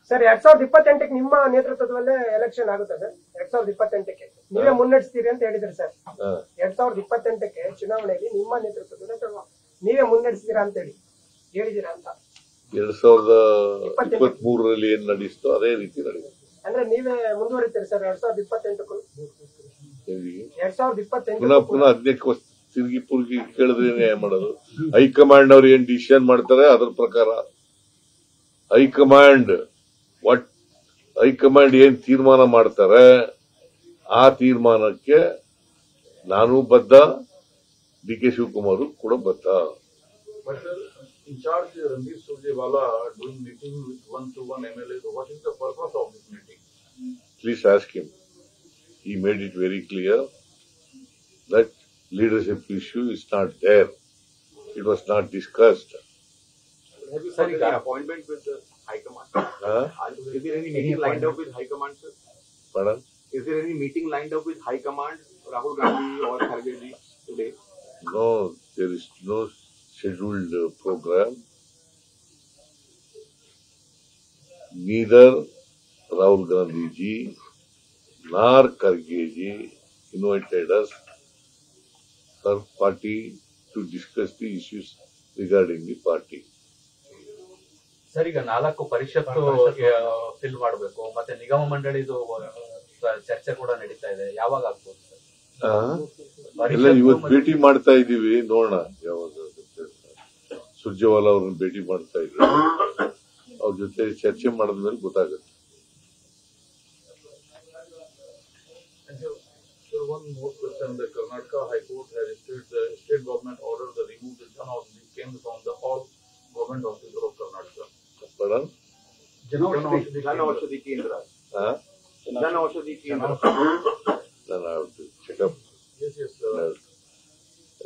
Sir 2028ಕ್ಕೆ ನಿಮ್ಮ ನೇತೃತ್ವದಲ್ಲೇ election ಆಗುತ್ತೆ sir. 2028ಕ್ಕೆ ನೀವೇ ಮುನ್ನಡೆಸ್ತೀರಿ ಅಂತ ಹೇಳಿದ್ರಿ ಸರ್. 2028ಕ್ಕೆ ಚುನಾವಣೆಯಲ್ಲಿ ನಿಮ್ಮ ನೇತೃತ್ವದಲ್ಲಿ ನೀವೇ ಮುನ್ನಡೆಸ್ತೀರಾ ಅಂತ ಹೇಳಿದೀರಾ ಅಂತ. 2023ರಲ್ಲಿ ಏನ್ ನಡೆಸ್ತೋ ಅದೇ ರೀತಿ ನಡೆಯುತ್ತೆ. ಅಂದ್ರೆ ನೀವೇ ಮುಂದುವರಿತೀರಿ ಸರ್ 2028ಕ್ಕೂ? 2028 ಪುನಃ ಅದಕ್ಕೆ ತಿರುಗಿ ಪುರುಗಿ ಕೇಳಿದ್ರೆ ಏನ್ ಮಾಡೋದು? ಹೈಕಮಾಂಡ್ ಅವ್ರು ಏನ್ ಡಿಸಿಷನ್ ಮಾಡ್ತಾರೆ ಅದ್ರ ಪ್ರಕಾರ ಹೈಕಮಾಂಡ್ ಏನ್ ತೀರ್ಮಾನ ಮಾಡ್ತಾರೆ ಆ ತೀರ್ಮಾನಕ್ಕೆ ನಾನು ಬದ್ಧ, ಡಿ ಕೆ ಶಿವಕುಮಾರ್ ಕೂಡ ಬದ್ಧ. In charge Randeep Surjewala doing meeting with 1-to-1 MLAs. What is the purpose of this meeting? Please ask him. He made it very clear that leadership issue is not there. It was not discussed. Have you got any appointment with the High Command? Is there any meeting lined up with High Command, sir? Pardon? Is there any meeting lined up with High Command, Rahul Gandhi or Kharge ji today? No, there is no scheduled program. Neither Rahul Gandhi ji nor Kharge ji invited us, her party, to discuss the issues regarding the party. Sir, ಈಗ 4 ಪರಿಷತ್ತು fill ಮಾಡಬೇಕು, ಮತ್ತೆ ನಿಗಮ ಮಂಡಳಿದು ಚರ್ಚೆ ಕೂಡ ನಡೀತಾ ಇದೆ. ಯಾವಾಗ ಆಗ್ಬೋದು ಸರ್? ಎಲ್ಲ ಇವತ್ತು ಭೇಟಿ ಮಾಡ್ತಾ ಇದೀವಿ, ನೋಡೋಣ ಯಾವಾಗ. ಸುರ್ಜೇವಾಲಾ ಅವ್ರನ್ನ ಭೇಟಿ ಮಾಡ್ತಾ ಇದ್ವಿ, ಅವ್ರ ಜೊತೆ ಚರ್ಚೆ ಮಾಡಿದ್ಮೇಲೆ ಗೊತ್ತಾಗುತ್ತೆ. One more question. The Karnataka High Court has issued the state government order to remove the Jan Aushadhi from the all government hospital of Karnataka. Pardon? Jan Aushadhi Kendra. Jan Aushadhi Kendra. Then I have to check up. Yes,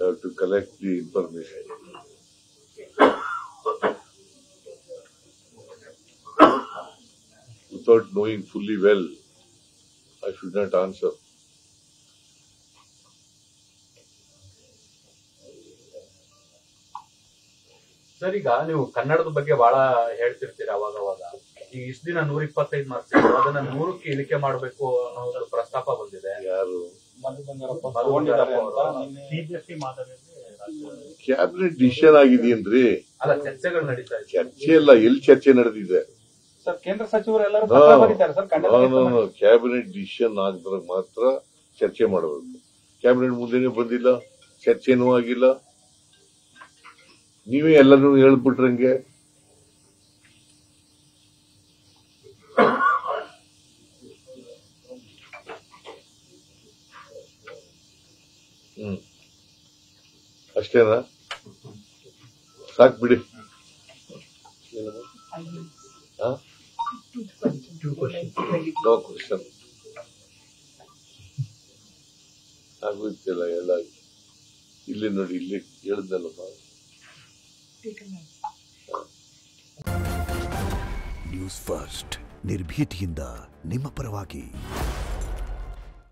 I have to collect the information. Without knowing fully well, I should not answer. Sir, ಈಗ ನೀವು ಕನ್ನಡದ ಬಗ್ಗೆ ಬಹಳ ಹೇಳ್ತಿರ್ತೀರಿ ಅವಾಗ. ಈಗ ಇಷ್ಟ ದಿನ 125 ಮಾಡ್ತಿದ್ರು, ಅದನ್ನ 100ಕ್ಕೆ ಇಳಿಕೆ ಮಾಡಬೇಕು ಅನ್ನೋ ಪ್ರಸ್ತಾಪ ಬಂದಿದೆ. ಯಾರು ಕ್ಯಾಬಿನೆಟ್ ಡಿಸಿಷನ್ ಆಗಿದೆಯೇನ್ರಿ? ಅಲ್ಲ, ಚರ್ಚೆಗಳು ನಡೀತಾ ಇದೆ. ಚರ್ಚೆ ಇಲ್ಲ, ಎಲ್ಲಿ ಚರ್ಚೆ ನಡೆದಿದೆ? ಕೇಂದ್ರ ಸಚಿವರೆಲ್ಲರೂ ಕ್ಯಾಬಿನೆಟ್ ಡಿಸಿಷನ್ ಆಗಿದ್ರೆ ಮಾತ್ರ ಚರ್ಚೆ ಮಾಡಬೇಕು. ಕ್ಯಾಬಿನೆಟ್ ಮುಂದೆನೇ ಬಂದಿಲ್ಲ, ಚರ್ಚೆನೂ ಆಗಿಲ್ಲ. ನೀವೇ ಎಲ್ಲರೂ ಹೇಳ್ಬಿಟ್ರಂಗೆ. ಅಷ್ಟೇನಾ? ಸಾಕ್ ಬಿಡಿ. ನೋ ಕ್ವಶನ್ ಆಗೋಯ್ತಿಲ್ಲ. ಎಲ್ಲ ಇಲ್ಲಿ ನೋಡಿ, ಇಲ್ಲಿ ಹೇಳಿದ್ನಲ್ಲಮ್ಮ. ನ್ಯೂಸ್ ಫಸ್ಟ್, ನಿರ್ಭೀತಿಯಿಂದ ನಿಮ್ಮ ಪರವಾಗಿ.